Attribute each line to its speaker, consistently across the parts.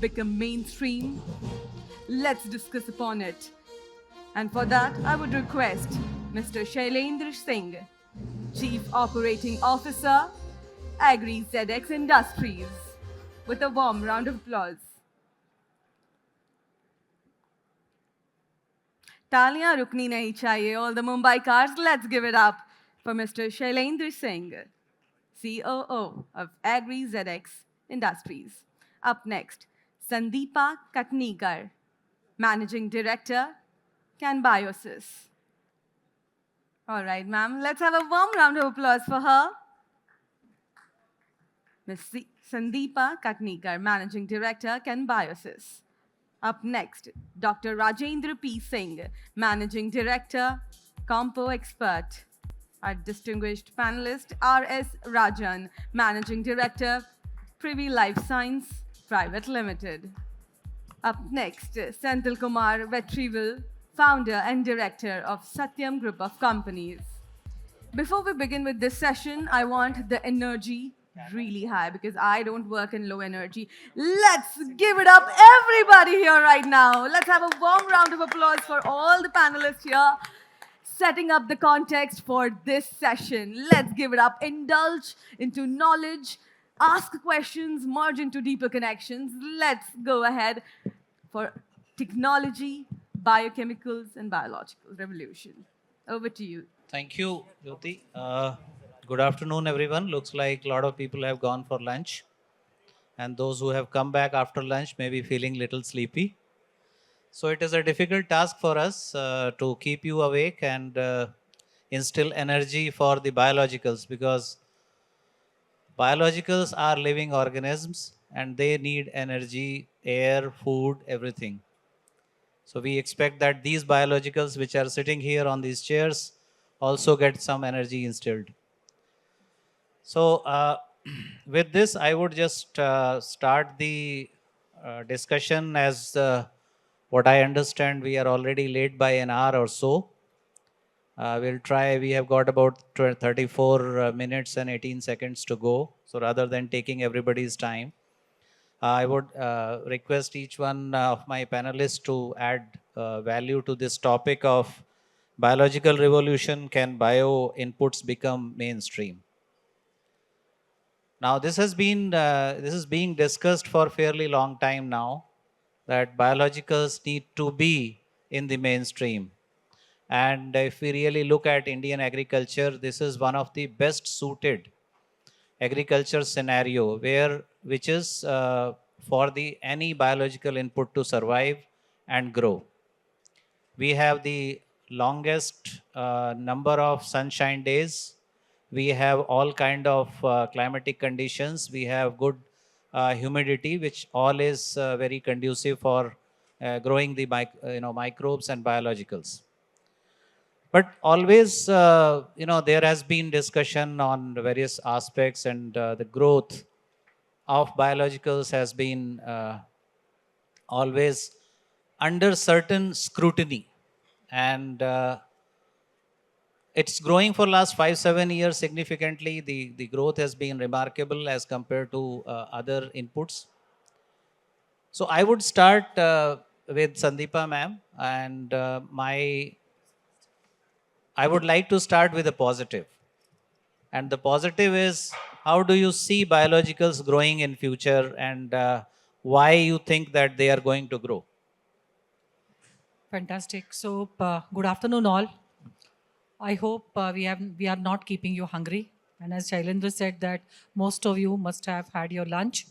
Speaker 1: become mainstream? Let's discuss upon it. And for that, I would request Mr. Shailendra Singh, Chief Operating Officer, Agri ZX Industries, with a warm round of applause. Taaliyan rukni nahi chahiye. All the Mumbai cars, let's give it up for Mr. Shailendra Singh, COO of Agri ZX Industries. Up next, Sandeepa Katnikar, Managing Director, Canbiosis. All right, ma'am, let's have a warm round of applause for her. Ms. Sandeepa Katnikar, Managing Director, Canbiosis. Up next, Dr. Rajendra P. Singh, Managing Director, Compo Expert. Our distinguished panelist, R.S. Rajan, Managing Director, Privy Life Science Private Limited. Up next, Senthil Kumar Vetrival, Founder and Director of Satyam Group of Companies. Before we begin with this session, I want the energy really high because I don't work in low energy. Let's give it up, everybody here right now. Let's have a warm round of applause for all the panelists here, setting up the context for this session. Let's give it up. Indulge into knowledge, ask questions, merge into deeper connections. Let's go ahead for technology, biochemicals, and biological revolution. Over to you.
Speaker 2: Thank you, Jyoti. Good afternoon, everyone. Looks like a lot of people have gone for lunch. And those who have come back after lunch may be feeling a little sleepy. So it is a difficult task for us to keep you awake and instill energy for the biologicals, because biologicals are living organisms and they need energy, air, food, everything. So we expect that these biologicals which are sitting here on these chairs also get some energy instilled. So with this, I would just start the discussion as what I understand we are already late by an hour or so. We'll try, we have got about 34 minutes and 18 seconds to go. So rather than taking everybody's time, I would request each one of my panelists to add value to this topic of biological revolution. Can bio inputs become mainstream? Now, this is being discussed for a fairly long time now, that biologicals need to be in the mainstream. And if we really look at Indian agriculture, this is one of the best suited agriculture scenario which is for the any biological input to survive and grow. We have the longest number of sunshine days. We have all kind of climatic conditions. We have good humidity, which all is very conducive for growing the microbes and biologicals. But always, there has been discussion on various aspects, and the growth of biologicals has been always under certain scrutiny. And it's growing for last 5-7 years significantly. The growth has been remarkable as compared to other inputs. So I would start with Sandeepa ma'am, and I would like to start with a positive. And the positive is, how do you see biologicals growing in future, and why you think that they are going to grow?
Speaker 3: Fantastic. So, good afternoon, all. I hope we are not keeping you hungry. And as Shailendra said, that most of you must have had your lunch.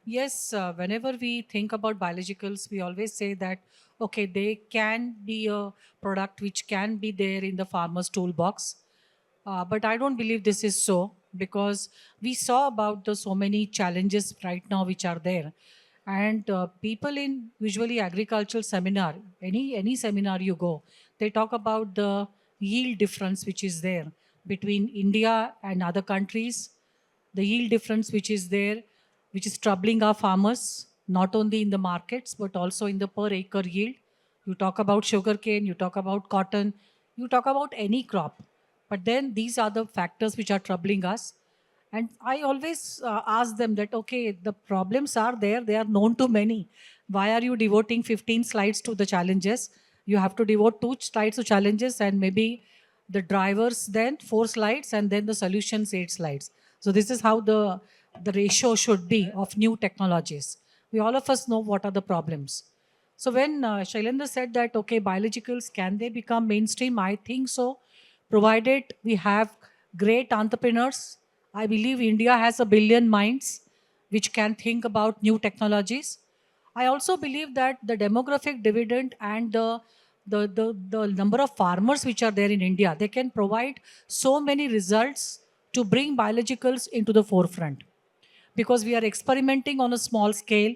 Speaker 3: Yes, whenever we think about biologicals, we always say that okay, they can be a product which can be there in the farmer's toolbox. But I don't believe this is so, because we saw about the so many challenges right now which are there, and people in usually agricultural seminar, any seminar you go, they talk about the yield difference which is there between India and other countries, the yield difference which is there, which is troubling our farmers, not only in the markets but also in the per acre yield. You talk about sugarcane, you talk about cotton, you talk about any crop. But then these are the factors which are troubling us. And I always ask them that, okay, the problems are there, they are known to many. Why are you devoting 15 slides to the challenges? You have to devote 2 slides to challenges, and maybe the drivers then 4 slides, and then the solutions 8 slides. So this is how the ratio should be of new technologies. We all of us know what are the problems. So when Shailendra said that, okay, biologicals, can they become mainstream? I think so, provided we have great entrepreneurs. I believe India has a billion minds which can think about new technologies. I also believe that the demographic dividend and the number of farmers which are there in India, they can provide so many results to bring biologicals into the forefront, because we are experimenting on a small scale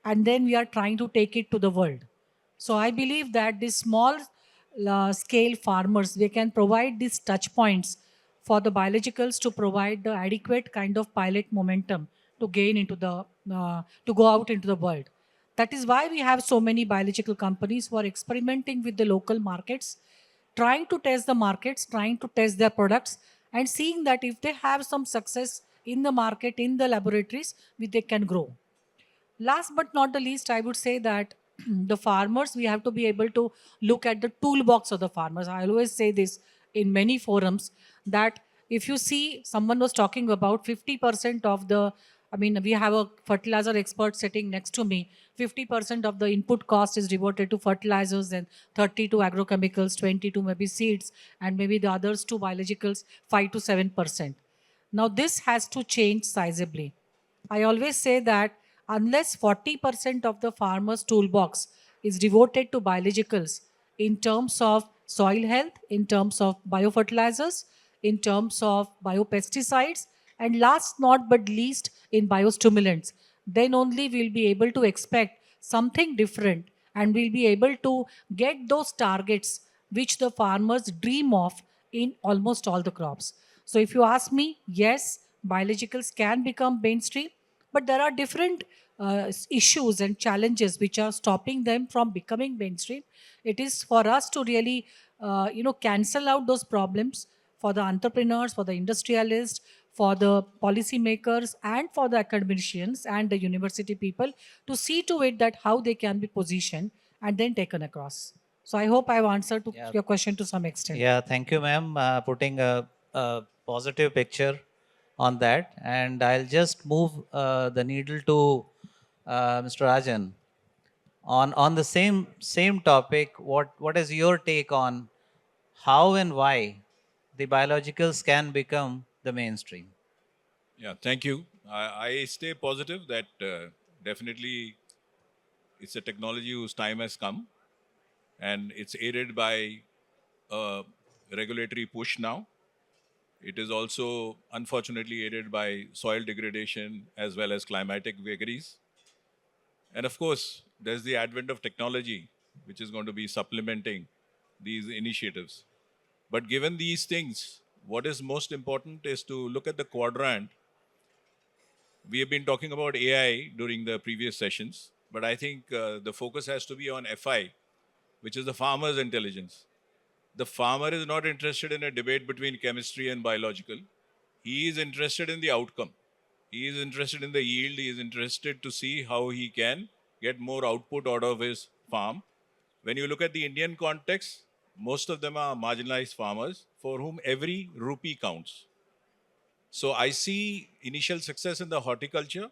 Speaker 3: and then we are trying to take it to the world. So I believe that these small scale farmers, they can provide these touch points for the biologicals to provide the adequate kind of pilot momentum to gain into the to go out into the world. That is why we have so many biological companies who are experimenting with the local markets, trying to test the markets, trying to test their products, and seeing that if they have some success in the market, in the laboratories, they can grow. Last but not the least, I would say that the farmers, we have to be able to look at the toolbox of the farmers. I always say this in many forums, that if you see, someone was talking about 50% of the, I mean, we have a fertilizer expert sitting next to me. 50% of the input cost is devoted to fertilizers, and 30 to agrochemicals, 20 to maybe seeds, and maybe the others to biologicals, 5 to 7%. Now this has to change sizably. I always say that unless 40% of the farmer's toolbox is devoted to biologicals in terms of soil health, in terms of biofertilizers, in terms of biopesticides, and last not but least in biostimulants, then only we'll be able to expect something different, and we'll be able to get those targets which the farmers dream of in almost all the crops. So if you ask me, yes, biologicals can become mainstream, but there are different issues and challenges which are stopping them from becoming mainstream. It is for us to really, cancel out those problems, for the entrepreneurs, for the industrialists, for the policymakers, and for the academicians and the university people, to see to it that how they can be positioned and then taken across. So I hope I've answered to
Speaker 2: Yeah.
Speaker 3: your question to some extent.
Speaker 2: Yeah, thank you, ma'am, putting a positive picture on that. And I'll just move the needle to Mr. Rajan. On the same topic, what is your take on how and why the biologicals can become the mainstream?
Speaker 4: Yeah, thank you. I stay positive that definitely it's a technology whose time has come, and it's aided by a regulatory push now. It is also unfortunately aided by soil degradation as well as climatic vagaries. And of course, there's the advent of technology, which is going to be supplementing these initiatives. But given these things, what is most important is to look at the quadrant. We have been talking about AI during the previous sessions, but I think the focus has to be on FI, which is the farmer's intelligence. The farmer is not interested in a debate between chemistry and biological. He is interested in the outcome. He is interested in the yield. He is interested to see how he can get more output out of his farm. When you look at the Indian context, most of them are marginalized farmers for whom every rupee counts. So I see initial success in the horticulture.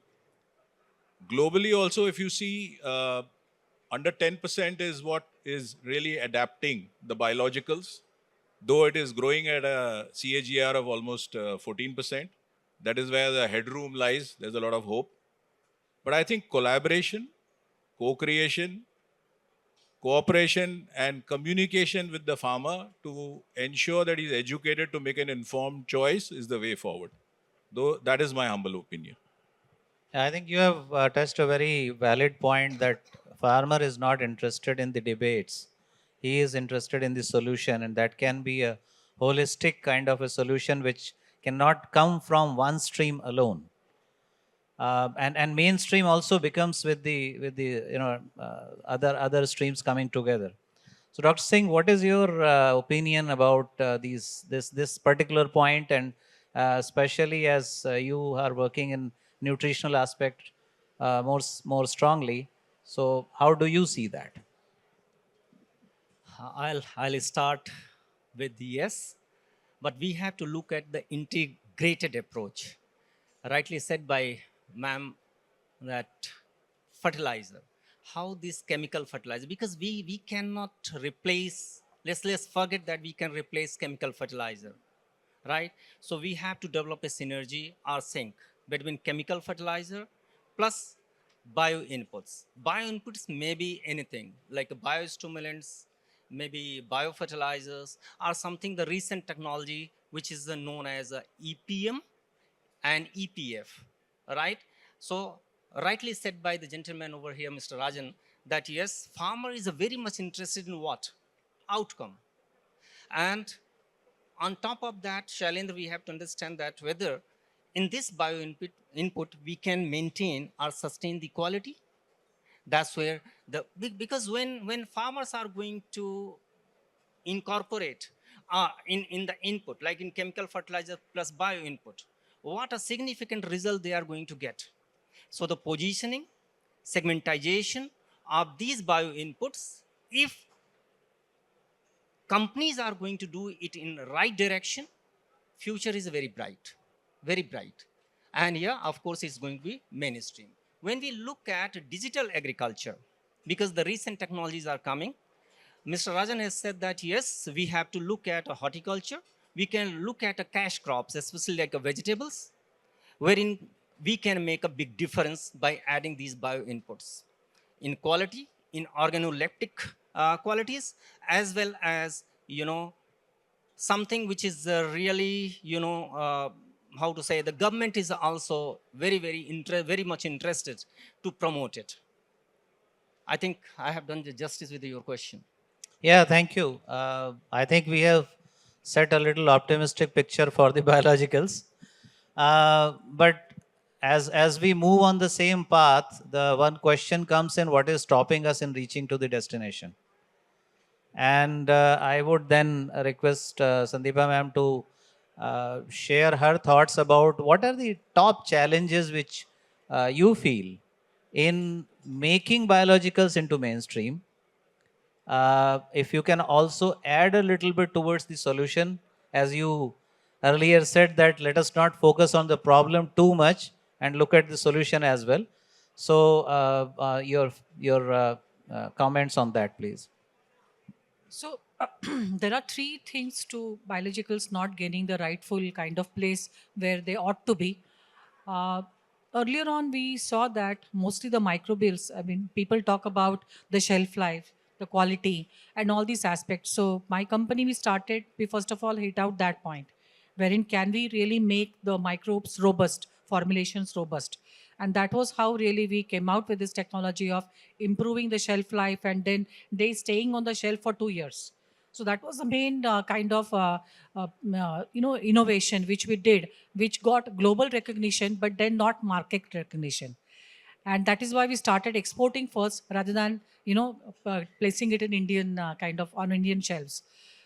Speaker 4: Globally, also, if you see, under 10% is what is really adapting the biologicals, though it is growing at a CAGR of almost 14%. That is where the headroom lies. There's a lot of hope. But I think collaboration, co creation, cooperation, and communication with the farmer to ensure that he's educated to make an informed choice is the way forward. Though that is my humble opinion.
Speaker 2: I think you have touched a very valid point that farmer is not interested in the debates. He is interested in the solution, and that can be a holistic kind of a solution which cannot come from one stream alone. And mainstream also becomes with the other streams coming together. So, Dr. Singh, what is your opinion about this particular point, and especially as you are working in nutritional aspect more strongly? So, how do you see that?
Speaker 5: I'll start with yes, but we have to look at the integrated approach. Rightly said by ma'am that fertilizer, how this chemical fertilizer, because we cannot replace. Let's forget that we can replace chemical fertilizer, right? So we have to develop a synergy or sync between chemical fertilizer plus bio inputs. Bio inputs may be anything like biostimulants, maybe biofertilizers, or something the recent technology which is known as EPM and EPF, right? So rightly said by the gentleman over here, Mr. Rajan, that yes, farmer is very much interested in what? Outcome. And on top of that, Shailendra, we have to understand that whether in this bio input we can maintain or sustain the quality. That's where because when farmers are going to incorporate in the input, like in chemical fertilizer plus bio input, what a significant result they are going to get. So the positioning, segmentation of these bio inputs, if companies are going to do it in the right direction, future is very bright, very bright. And yeah, of course, it's going to be mainstream. When we look at digital agriculture, because the recent technologies are coming, Mr. Rajan has said that yes, we have to look at a horticulture. We can look at a cash crops, especially like a vegetables, wherein we can make a big difference by adding these bio inputs in quality, in organoleptic qualities, as well as something which is really how to say, the government is also very much interested to promote it. I think I have done the justice with your question.
Speaker 2: Yeah, thank you. I think we have set a little optimistic picture for the biologicals. But as we move on the same path, the one question comes in: what is stopping us in reaching to the destination? And I would then request Sandeepa ma'am to share her thoughts about what are the top challenges which you feel in making biologicals into mainstream. If you can also add a little bit towards the solution, as you earlier said, that let us not focus on the problem too much and look at the solution as well. So your comments on that, please.
Speaker 3: So there are three things to biologicals not gaining the rightful kind of place where they ought to be. Uh, Earlier on, we saw that mostly the microbials, I mean, people talk about the shelf life, the quality, and all these aspects. So my company, we first of all hit out that point, wherein can we really make the microbes robust, formulations robust. And that was how really we came out with this technology of improving the shelf life and then they staying on the shelf for 2 years. So that was the main kind of innovation which we did, which got global recognition but then not market recognition. And that is why we started exporting first rather than placing it in Indian kind of on Indian shelves.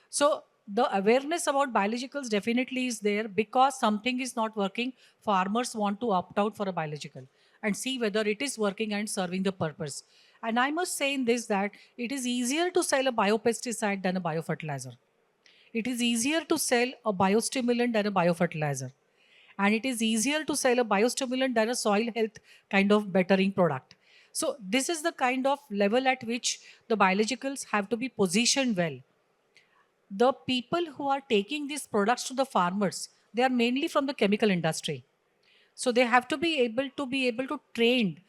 Speaker 3: So the awareness about biologicals definitely is there because something is not working. Farmers want to opt out for a biological and see whether it is working and serving the purpose. And I must say in this that it is easier to sell a biopesticide than a biofertilizer. It is easier to sell a biostimulant than a biofertilizer. And it is easier to sell a biostimulant than a soil health kind of bettering product. So this is the kind of level at which the biologicals have to be positioned well. The people who are taking these products to the farmers, they are mainly from the chemical industry. So they have to be able to train,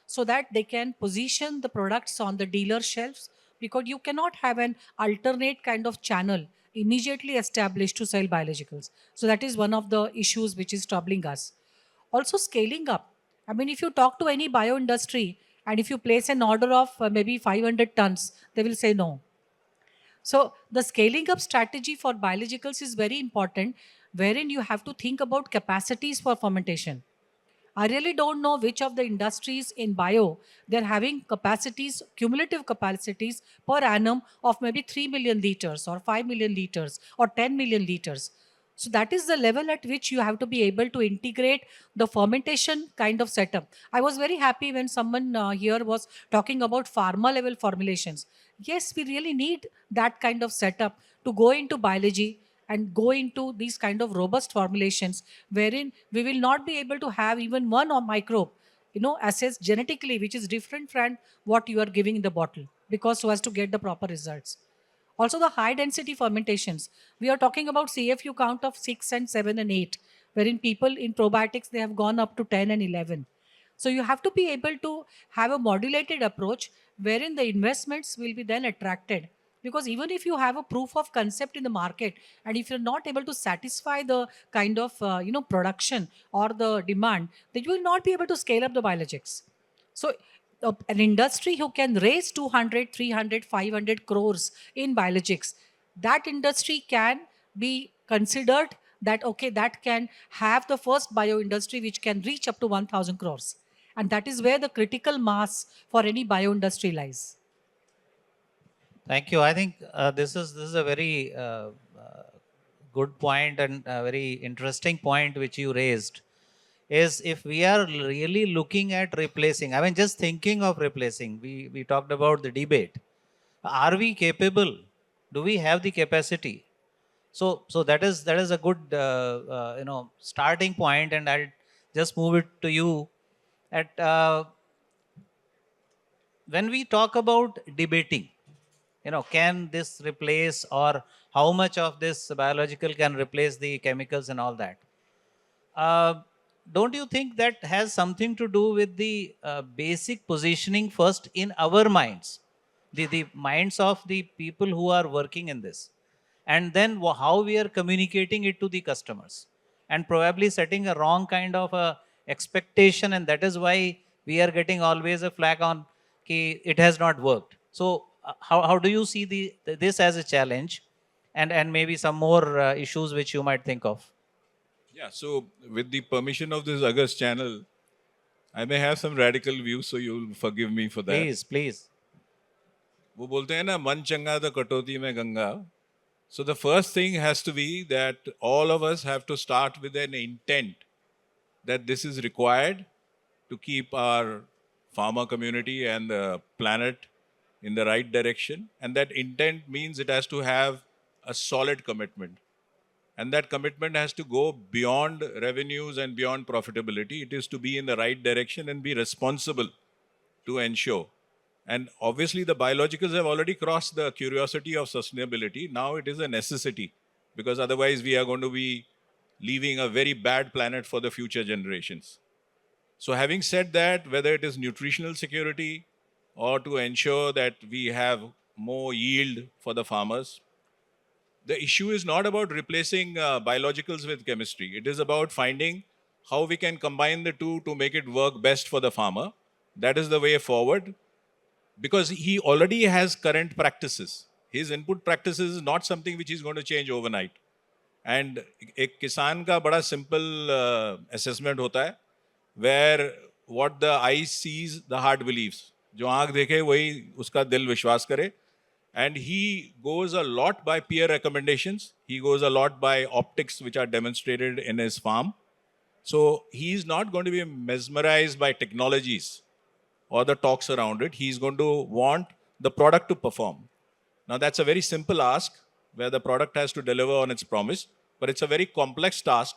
Speaker 3: so that they can position the products on the dealer shelves, because you cannot have an alternate kind of channel immediately established to sell biologicals. So that is one of the issues which is troubling us. Also scaling up. I mean, if you talk to any bio industry and if you place an order of maybe 500 tons, they will say no. So the scaling up strategy for biologicals is very important, wherein you have to think about capacities for fermentation. I really don't know which of the industries in bio they're having capacities, cumulative capacities per annum of maybe 3 million liters or 5 million liters or 10 million liters. So that is the level at which you have to be able to integrate the fermentation kind of setup. I was very happy when someone here was talking about pharma level formulations. Yes, we really need that kind of setup to go into biology and go into these kind of robust formulations wherein we will not be able to have even one or microbe assessed genetically which is different from what you are giving in the bottle, because so as to get the proper results. Also the high density fermentations, we are talking about CFU count of 6 and 7 and 8, wherein people in probiotics they have gone up to 10 and 11. So you have to be able to have a modulated approach wherein the investments will be then attracted, because even if you have a proof of concept in the market and if you're not able to satisfy the kind of production or the demand, then you will not be able to scale up the biologics. So an industry who can raise 200, 300, 500 crores in biologics, that industry can be considered that okay, that can have the first bio industry which can reach up to 1000 crores. And that is where the critical mass for any bio industry lies.
Speaker 2: Thank you. I think this is a very good point and a very interesting point which you raised. Is if we are really looking at replacing, I mean, just thinking of replacing, we talked about the debate. Are we capable? Do we have the capacity? So that is a good starting point, and I'll just move it to you. At when we talk about debating, can this replace, or how much of this biological can replace the chemicals and all that? Uh, don't you think that has something to do with the basic positioning first in our minds, the minds of the people who are working in this, and then how we are communicating it to the customers, and probably setting a wrong kind of a expectation, and that is why we are getting always a flag on ki it has not worked. So how do you see this as a challenge, and maybe some more issues which you might think of?
Speaker 4: Yeah, so with the permission of this August channel, I may have some radical views, so you'll forgive me for that.
Speaker 2: Please, please.
Speaker 4: वो बोलते हैं ना मन चंगा तो कटौती में Ganga. So the first thing has to be that all of us have to start with an intent that this is required to keep our farmer community and the planet in the right direction. And that intent means it has to have a solid commitment. And that commitment has to go beyond revenues and beyond profitability. It is to be in the right direction and be responsible to ensure And obviously, the biologicals have already crossed the curiosity of sustainability. Now it is a necessity, because otherwise we are going to be leaving a very bad planet for the future generations. So, having said that, whether it is nutritional security or to ensure that we have more yield for the farmers, the issue is not about replacing biologicals with chemistry. It is about finding how we can combine the two to make it work best for the farmer. That is the way forward, because he already has current practices. His input practices is not something which is going to change overnight. And एक किसान का बड़ा simple assessment होता है, where what the eye sees, the heart believes. जो आँख देखे वही उसका दिल विश्वास करे. And he goes a lot by peer recommendations. He goes a lot by optics which are demonstrated in his farm. So he's not going to be mesmerized by technologies or the talks around it. He's going to want the product to perform. Now, that's a very simple ask where the product has to deliver on its promise, but it's a very complex task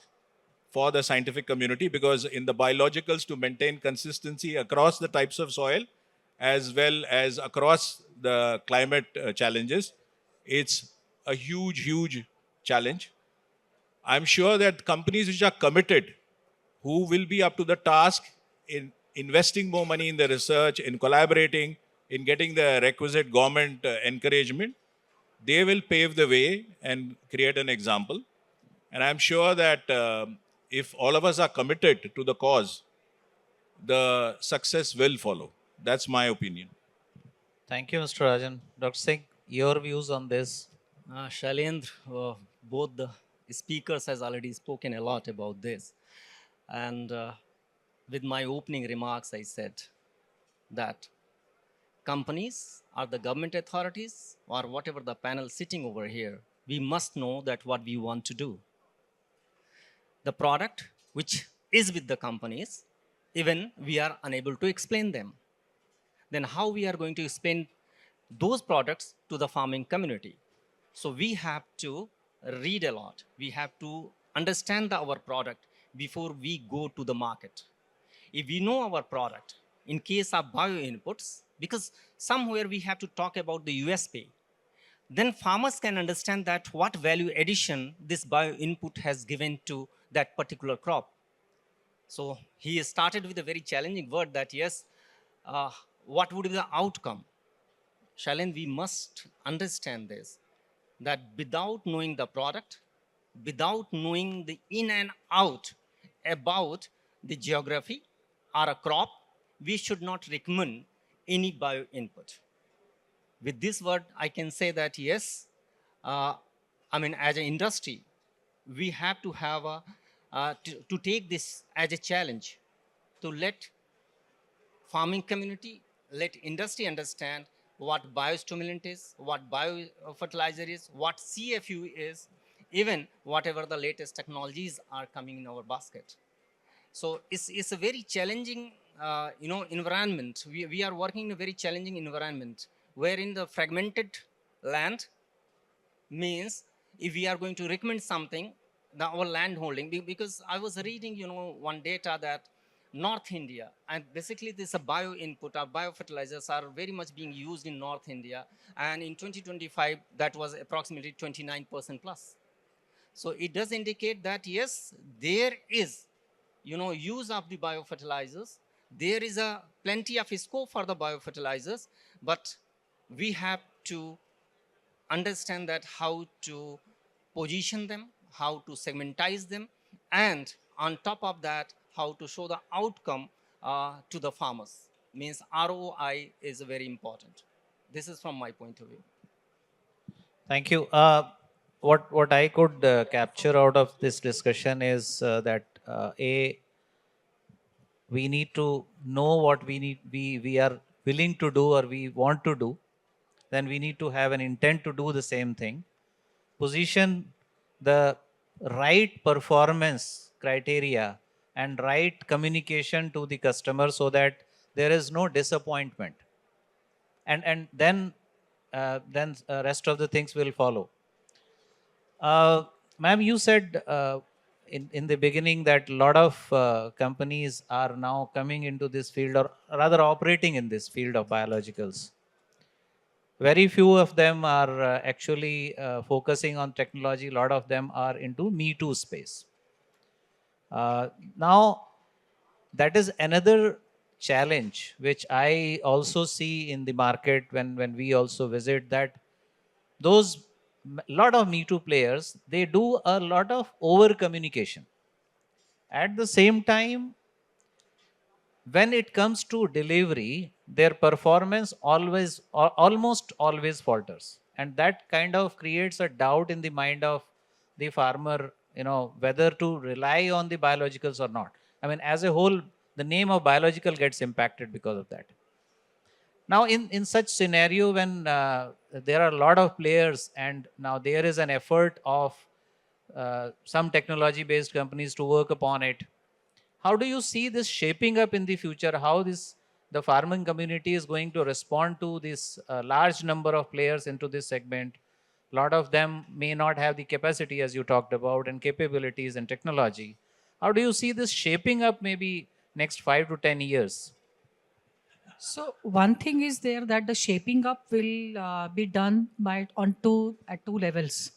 Speaker 4: for the scientific community, because in the biologicals, to maintain consistency across the types of soil as well as across the climate challenges, it's a huge, huge challenge. I'm sure that companies which are committed, who will be up to the task in investing more money in the research, in collaborating, in getting the requisite government encouragement, they will pave the way and create an example. And I'm sure that if all of us are committed to the cause, the success will follow. That's my opinion.
Speaker 2: Thank you, Mr. Rajan. Dr. Singh, your views on this?
Speaker 5: Shailendra, both the speakers has already spoken a lot about this. And with my opening remarks, I said that companies or the government authorities or whatever the panel sitting over here, we must know that what we want to do. The product which is with the companies, even we are unable to explain them. Then how we are going to explain those products to the farming community? So we have to read a lot. We have to understand our product before we go to the market. If we know our product, in case of bio inputs, because somewhere we have to talk about the USP, then farmers can understand that what value addition this bio input has given to that particular crop. So he started with a very challenging word that yes, what would be the outcome? Shailen, we must understand this, that without knowing the product, without knowing the in and out about the geography or a crop, we should not recommend any bio input. With this word, I can say that yes, as an industry, we have to have to take this as a challenge, to let farming community, let industry understand what biostimulant is, what biofertilizer is, what CFU is, even whatever the latest technologies are coming in our basket. So it's a very challenging environment. We are working in a very challenging environment, wherein the fragmented land means if we are going to recommend something, our land holding, because I was reading, one data that North India, and basically this a bio input or biofertilizers are very much being used in North India, and in 2025 that was approximately 29% plus. So it does indicate that yes, there is use of the biofertilizers, there is a plenty of scope for the biofertilizers, but we have to understand that how to position them, how to segmentize them, and on top of that, how to show the outcome to the farmers. Means ROI is very important. This is from my point of view.
Speaker 2: Thank you. What I could capture out of this discussion is that we need to know what we are willing to do or we want to do. Then we need to have an intent to do the same thing. Position the right performance criteria and right communication to the customer so that there is no disappointment. And then rest of the things will follow. Ma'am, you said in the beginning that a lot of companies are now coming into this field, or rather operating in this field of biologicals. Very few of them are actually focusing on technology. A lot of them are into Me Too space. Now, that is another challenge which I also see in the market when we also visit, that those lot of Me Too players, they do a lot of over communication. At the same time, when it comes to delivery, their performance almost always falters, and that kind of creates a doubt in the mind of the farmer, whether to rely on the biologicals or not. I mean, as a whole, the name of biological gets impacted because of that. Now, in such scenario, when there are a lot of players, and now there is an effort of some technology based companies to work upon it, how do you see this shaping up in the future? How the farming community is going to respond to this large number of players into this segment? A lot of them may not have the capacity, as you talked about, and capabilities and technology. How do you see this shaping up maybe next 5 to 10 years?
Speaker 3: So one thing is there that the shaping up will be done at two levels.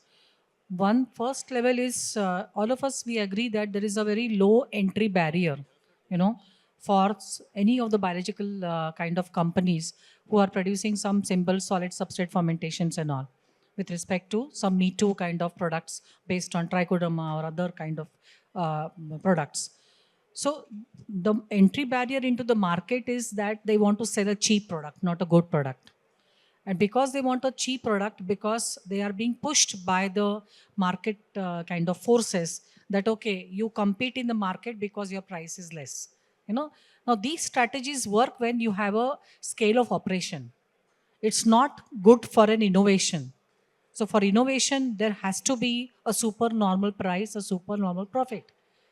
Speaker 3: One first level is all of us we agree that there is a very low entry barrier, you know, for any of the biological kind of companies who are producing some simple solid substrate fermentations and all, with respect to some Me Too kind of products based on trichoderma or other kind of products. So the entry barrier into the market is that they want to sell a cheap product, not a good product. And because they want a cheap product, because they are being pushed by the market kind of forces, that okay, you compete in the market because your price is less. Now these strategies work when you have a scale of operation. It's not good for an innovation. So for innovation, there has to be a super normal price, a super normal profit.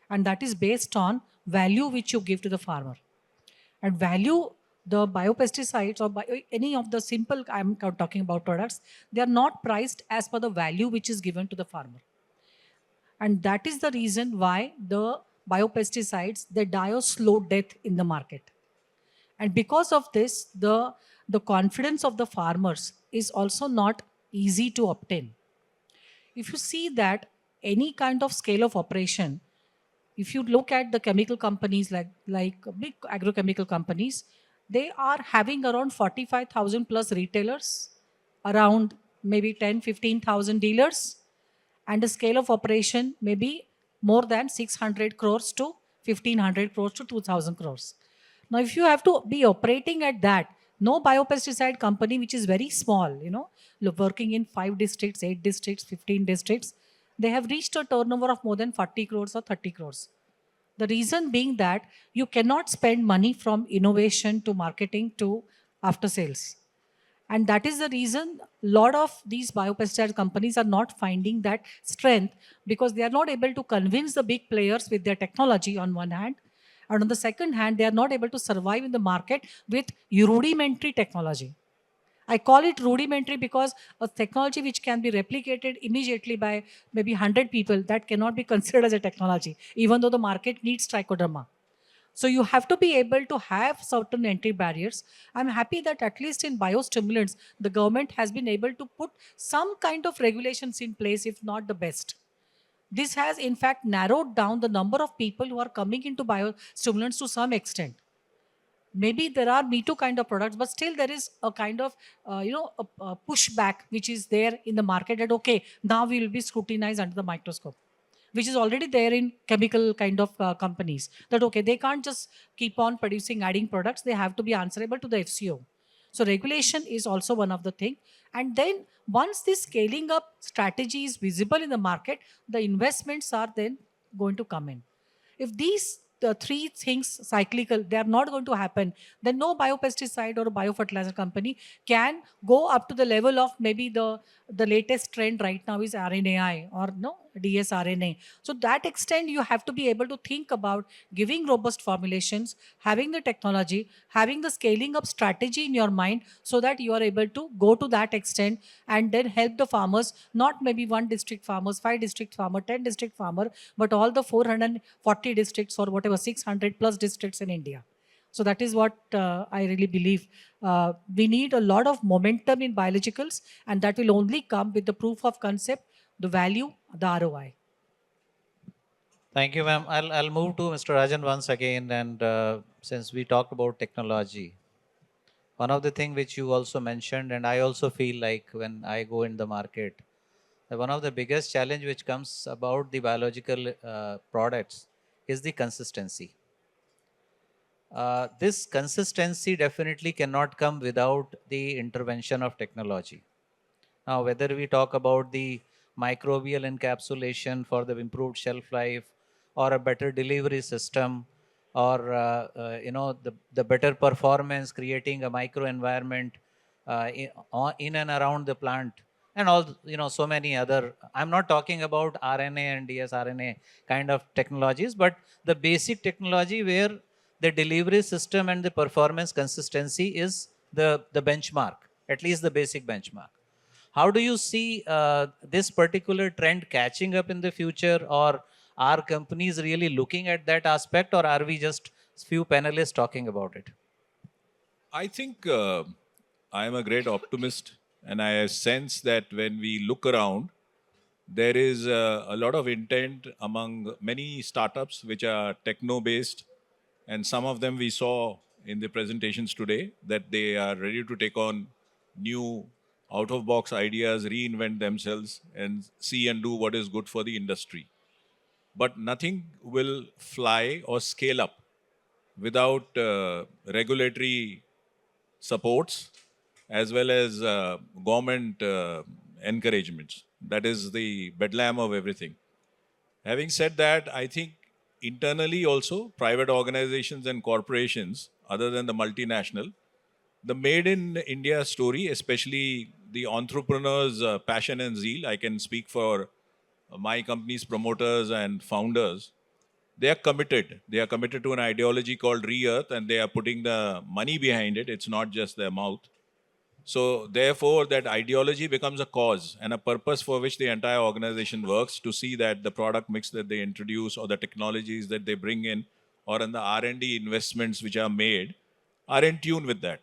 Speaker 3: And that is based on value which you give to the farmer. And value, the biopesticides or any of the simple, I'm talking about products, they are not priced as per the value which is given to the farmer. And that is the reason why the biopesticides, they die a slow death in the market. And because of this, the confidence of the farmers is also not easy to obtain. If you see that any kind of scale of operation, if you look at the chemical companies like big agrochemical companies, they are having around 45,000 plus retailers, around maybe 10, 15,000 dealers, and the scale of operation may be more than 600 crores to 1500 crores to 2000 crores. Now, if you have to be operating at that, no biopesticide company which is very small, working in 5 districts, 8 districts, 15 districts, they have reached a turnover of more than 40 crores or 30 crores. The reason being that you cannot spend money from innovation to marketing to after sales. And that is the reason a lot of these biopesticide companies are not finding that strength, because they are not able to convince the big players with their technology on one hand. And on the second hand, they are not able to survive in the market with rudimentary technology. I call it rudimentary because a technology which can be replicated immediately by maybe 100 people, that cannot be considered as a technology, even though the market needs trichoderma. So you have to be able to have certain entry barriers. I'm happy that at least in biostimulants, the government has been able to put some kind of regulations in place, if not the best. This has in fact narrowed down the number of people who are coming into biostimulants to some extent. Maybe there are Me Too kind of products, but still there is a kind of, a pushback which is there in the market that, okay, now we will be scrutinized under the microscope, which is already there in chemical kind of companies, that, okay, they can't just keep on producing, adding products. They have to be answerable to the FCO. So regulation is also one of the thing. And then once this scaling up strategy is visible in the market, the investments are then going to come in. If these the three things cyclical, they are not going to happen, then no biopesticide or biofertilizer company can go up to the level of maybe the latest trend right now is RNAi, or no, dsRNA. So that extent, you have to be able to think about giving robust formulations, having the technology, having the scaling up strategy in your mind, so that you are able to go to that extent and then help the farmers, not maybe one district farmers, 5 district farmer, 10 district farmer, but all the 440 districts or whatever, 600 plus districts in India. So that is what I really believe. We need a lot of momentum in biologicals, and that will only come with the proof of concept, the value, the ROI.
Speaker 2: Thank you, ma'am. I'll move to Mr. Rajan once again. And since we talked about technology, one of the things which you also mentioned, and I also feel like when I go in the market, one of the biggest challenge which comes about the biological products is the consistency. This consistency definitely cannot come without the intervention of technology. Now, whether we talk about the microbial encapsulation for the improved shelf life, or a better delivery system, or the better performance, creating a microenvironment in and around the plant, and all so many other. I'm not talking about RNA and dsRNA kind of technologies, but the basic technology where the delivery system and the performance consistency is the benchmark, at least the basic benchmark. How do you see this particular trend catching up in the future, or are companies really looking at that aspect, or are we just few panelists talking about it?
Speaker 4: I think I am a great optimist, and I sense that when we look around, there is a lot of intent among many startups which are techno-based, and some of them we saw in the presentations today that they are ready to take on new out-of-box ideas, reinvent themselves, and see and do what is good for the industry. But nothing will fly or scale up without regulatory supports as well as government encouragements. That is the bedlam of everything. Having said that, I think internally also, private organizations and corporations, other than the multinational, the made in India story, especially the entrepreneurs' passion and zeal, I can speak for my company's promoters and founders. They are committed. They are committed to an ideology called Re-Earth, and they are putting the money behind it. It's not just their mouth. So therefore, that ideology becomes a cause and a purpose for which the entire organization works, to see that the product mix that they introduce, or the technologies that they bring in, or in the R&D investments which are made, are in tune with that.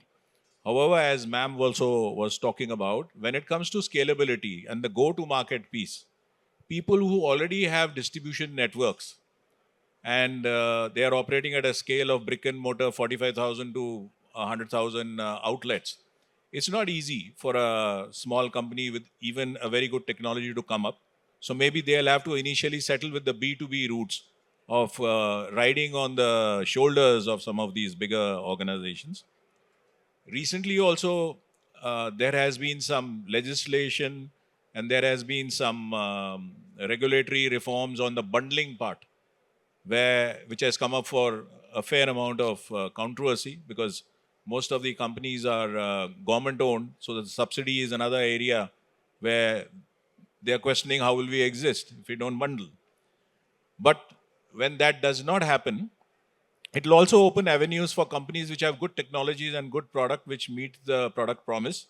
Speaker 4: However, as ma'am also was talking about, when it comes to scalability and the go-to-market piece, people who already have distribution networks, and they are operating at a scale of brick and mortar 45,000 to 100,000 outlets. It's not easy for a small company with even a very good technology to come up. So maybe they'll have to initially settle with the B2B routes of riding on the shoulders of some of these bigger organizations. Recently also, there has been some legislation, and there has been some regulatory reforms on the bundling part, which has come up for a fair amount of controversy, because most of the companies are government owned. So the subsidy is another area where they are questioning how will we exist if we don't bundle. But when that does not happen, it will also open avenues for companies which have good technologies and good product which meet the product promise.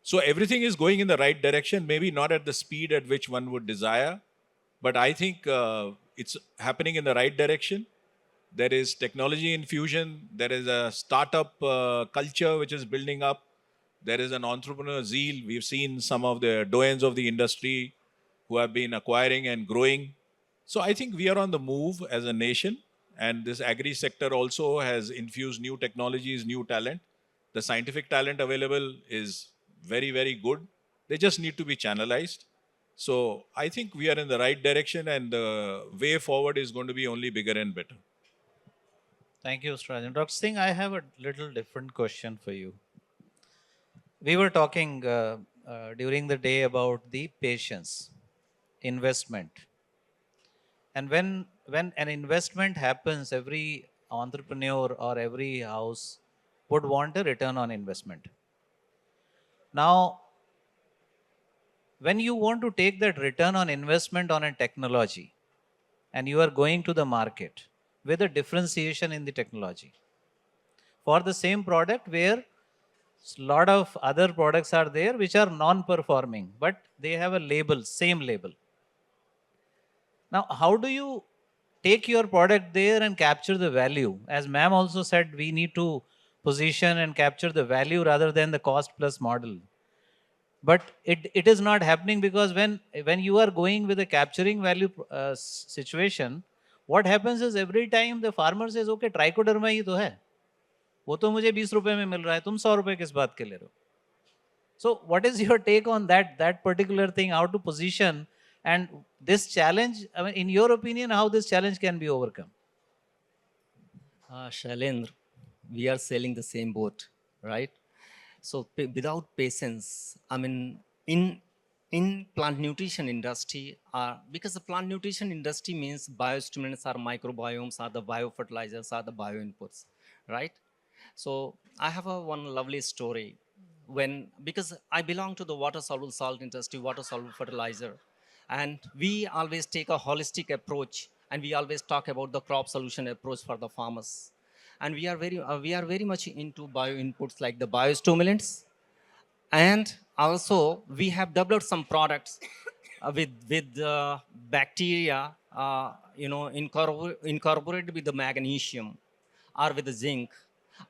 Speaker 4: So everything is going in the right direction, maybe not at the speed at which one would desire, but I think it's happening in the right direction. There is technology infusion. There is a startup culture which is building up. There is an entrepreneur zeal. We've seen some of the doyens of the industry who have been acquiring and growing. So I think we are on the move as a nation. And this agri sector also has infused new technologies, new talent. The scientific talent available is very, very good. They just need to be channelized. So I think we are in the right direction, and the way forward is going to be only bigger and better.
Speaker 2: Thank you, Mr. Rajan. Dr. Singh, I have a little different question for you. We were talking during the day about the patience, investment. And when an investment happens, every entrepreneur or every house would want a return on investment. Now, when you want to take that return on investment on a technology and you are going to the market with a differentiation in the technology for the same product where a lot of other products are there which are non-performing, but they have a label, same label. Now, how do you take your product there and capture the value? As ma'am also said, we need to position and capture the value rather than the cost plus model. But it is not happening because when you are going with a capturing value situation, what happens is every time the farmer says, okay, trichoderma ही तो है, वो तो मुझे 20 रुपए में मिल रहा है, तुम 100 रुपए किस बात के ले रहे हो? So what is your take on that particular thing, how to position and this challenge, I mean, in your opinion, how this challenge can be overcome?
Speaker 5: Shailendra, we are sailing the same boat, right? So without patience, I mean, in plant nutrition industry, because the plant nutrition industry means biostimulants are microbiomes, are the biofertilizers, are the bioinputs, right? So I have one lovely story because I belong to the water soluble salt industry, water soluble fertilizer, and we always take a holistic approach, and we always talk about the crop solution approach for the farmers. And we are very much into bio inputs like the biostimulants, and also we have developed some products with bacteria, incorporated with the magnesium or with the zinc,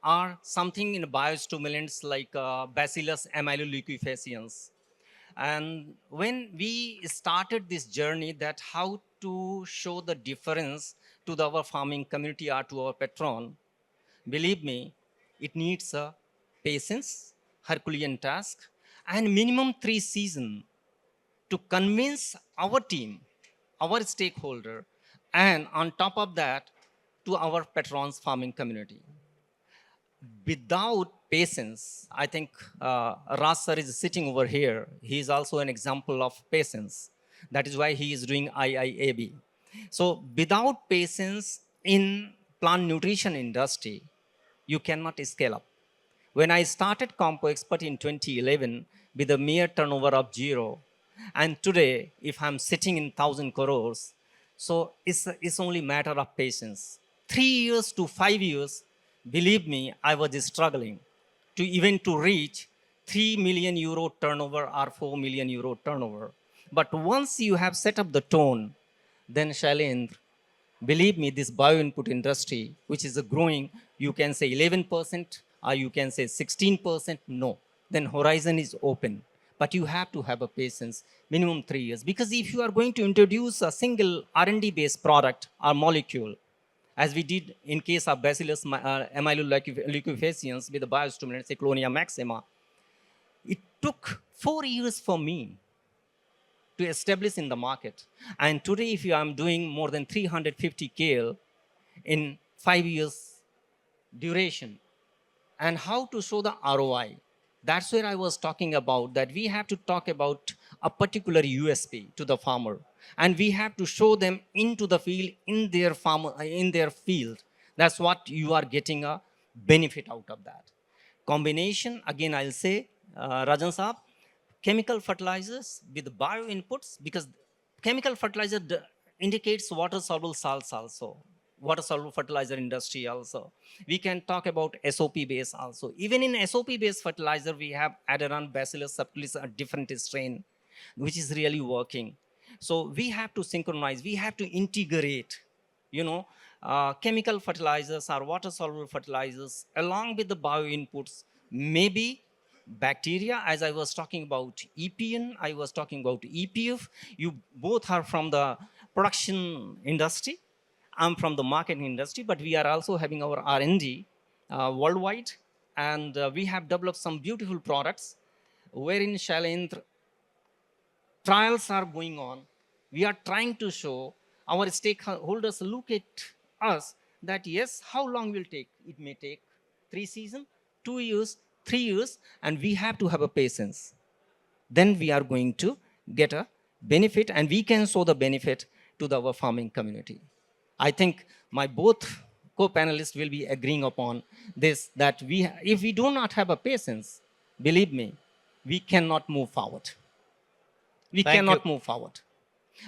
Speaker 5: or something in biostimulants like Bacillus amyloleucofaciens. And when we started this journey, that how to show the difference to our farming community or to our patron, believe me, it needs a patience, Herculean task, and minimum 3 seasons to convince our team, our stakeholder, and on top of that, to our patrons farming community. Without patience, I think Raj sir is sitting over here. He is also an example of patience. That is why he is doing IIAB. So without patience in plant nutrition industry, you cannot scale up. When I started Compo Expert in 2011 with a mere turnover of 0, and today, if I'm sitting in 1,000 crores, so it's only matter of patience. 3 years to 5 years, believe me, I was struggling to reach 3 million euro turnover or 4 million euro turnover. But once you have set up the tone, then Shailendra, believe me, this bio-input industry, which is growing, you can say 11% or you can say 16%, no. Then horizon is open. But you have to have a patience, minimum 3 years. Because if you are going to introduce a single R&D-based product or molecule, as we did in case of Bacillus amyloleucofaciens with the biostimulant Cyclonia maxima, it took 4 years for me to establish in the market. And today, if I'm doing more than 350 KL in 5 years duration, and how to show the ROI, that's where I was talking about, that we have to talk about a particular USP to the farmer, and we have to show them into the field in their field. That's what you are getting a benefit out of that. Combination, again, I'll say, Rajan Saab, chemical fertilizers with bio inputs, because chemical fertilizer indicates water soluble salts also, water soluble fertilizer industry also. We can talk about SOP base also. Even in SOP based fertilizer, we have added on Bacillus subtilis, a different strain, which is really working. So we have to synchronize, we have to integrate, chemical fertilizers or water soluble fertilizers along with the bio inputs, maybe bacteria, as I was talking about EPN, I was talking about EPF. You both are from the production industry. I'm from the marketing industry, but we are also having our R&D worldwide. And we have developed some beautiful products wherein Shailendra, trials are going on. We are trying to show our stakeholders look at us that yes, how long will take? It may take 3 seasons, 2 years, 3 years, and we have to have a patience. Then we are going to get a benefit, and we can show the benefit to our farming community. I think my both co-panelists will be agreeing upon this, that if we do not have a patience, believe me, we cannot move forward. We
Speaker 2: Thank
Speaker 5: cannot
Speaker 2: you.
Speaker 5: move forward.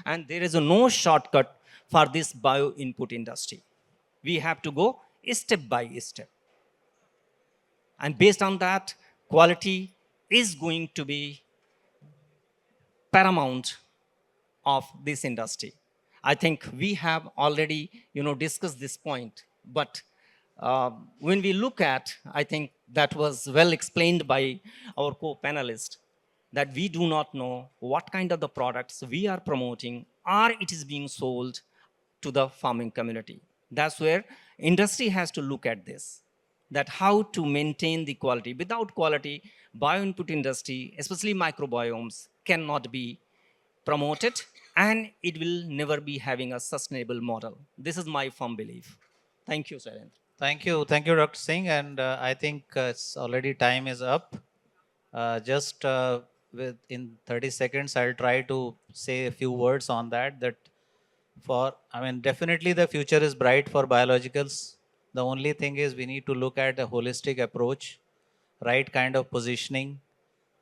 Speaker 5: And there is no shortcut for this bio input industry. We have to go step by step. And based on that, quality is going to be paramount of this industry. I think we have already, discussed this point, but when we look at, I think that was well explained by our co-panelist, that we do not know what kind of the products we are promoting or it is being sold to the farming community. That's where industry has to look at this, that how to maintain the quality. Without quality, bioinput industry, especially microbiomes, cannot be promoted, and it will never be having a sustainable model. This is my firm belief. Thank you, Sairendra.
Speaker 2: Thank you, Dr. Singh. And I think it's already time is up. Just in 30 seconds, I'll try to say a few words on that. Definitely the future is bright for biologicals. The only thing is we need to look at a holistic approach, right kind of positioning,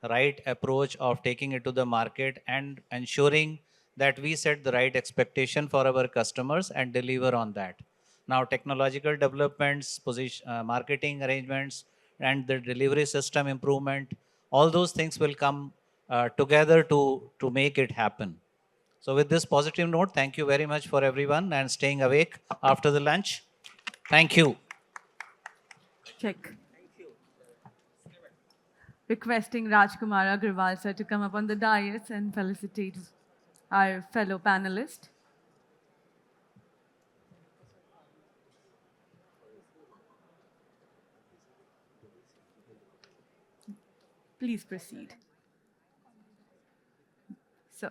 Speaker 2: right approach of taking it to the market, and ensuring that we set the right expectation for our customers and deliver on that. Now, technological developments, marketing arrangements, and the delivery system improvement, all those things will come together to make it happen. So with this positive note, thank you very much for everyone and staying awake after the lunch. Thank you.
Speaker 1: Check. Requesting Rajkumar Agrawal sir to come up on the dais and felicitate our fellow panelist. Please proceed. So,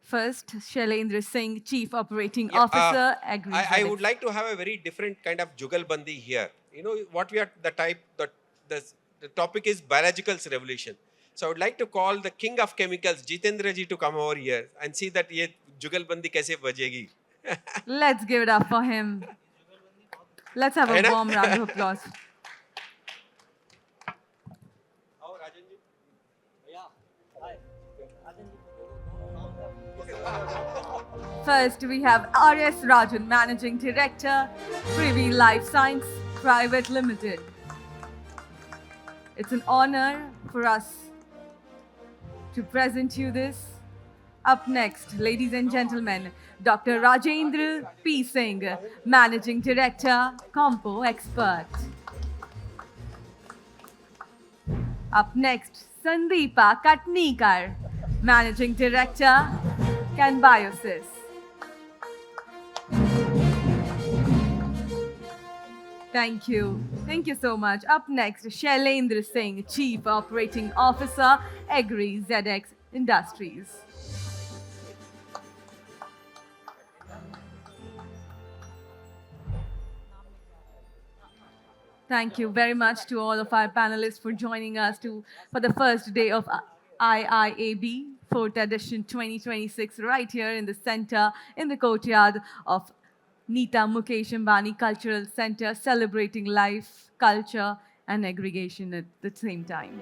Speaker 1: first, Shailendra Singh, Chief Operating Officer, Agri.
Speaker 6: I would like to have a very different kind of jugalbandi here. You know what we are the topic is biologicals revolution. So I would like to call the king of chemicals, Jitendra ji, to come over here and see that ye jugalbandi kaise bajegi.
Speaker 1: Let's give it up for him. Let's have a warm round of applause. First, we have R.S. Rajan, Managing Director, Privy Life Science Private Limited. It's an honor for us to present you this. Up next, ladies and gentlemen, Dr. Rajendra P. Singh, Managing Director, Compo Expert. Up next, Sandeepa Katnikar, Managing Director, Canbiosis. Thank you. Thank you so much. Up next, Shailendra Singh, Chief Operating Officer, Agri ZX Industries. Thank you very much to all of our panelists for joining us for the first day of IIAB 4th edition 2026 right here in the center, in the courtyard of Nita Mukesh Ambani Cultural Center, celebrating life, culture, and aggregation at the same time.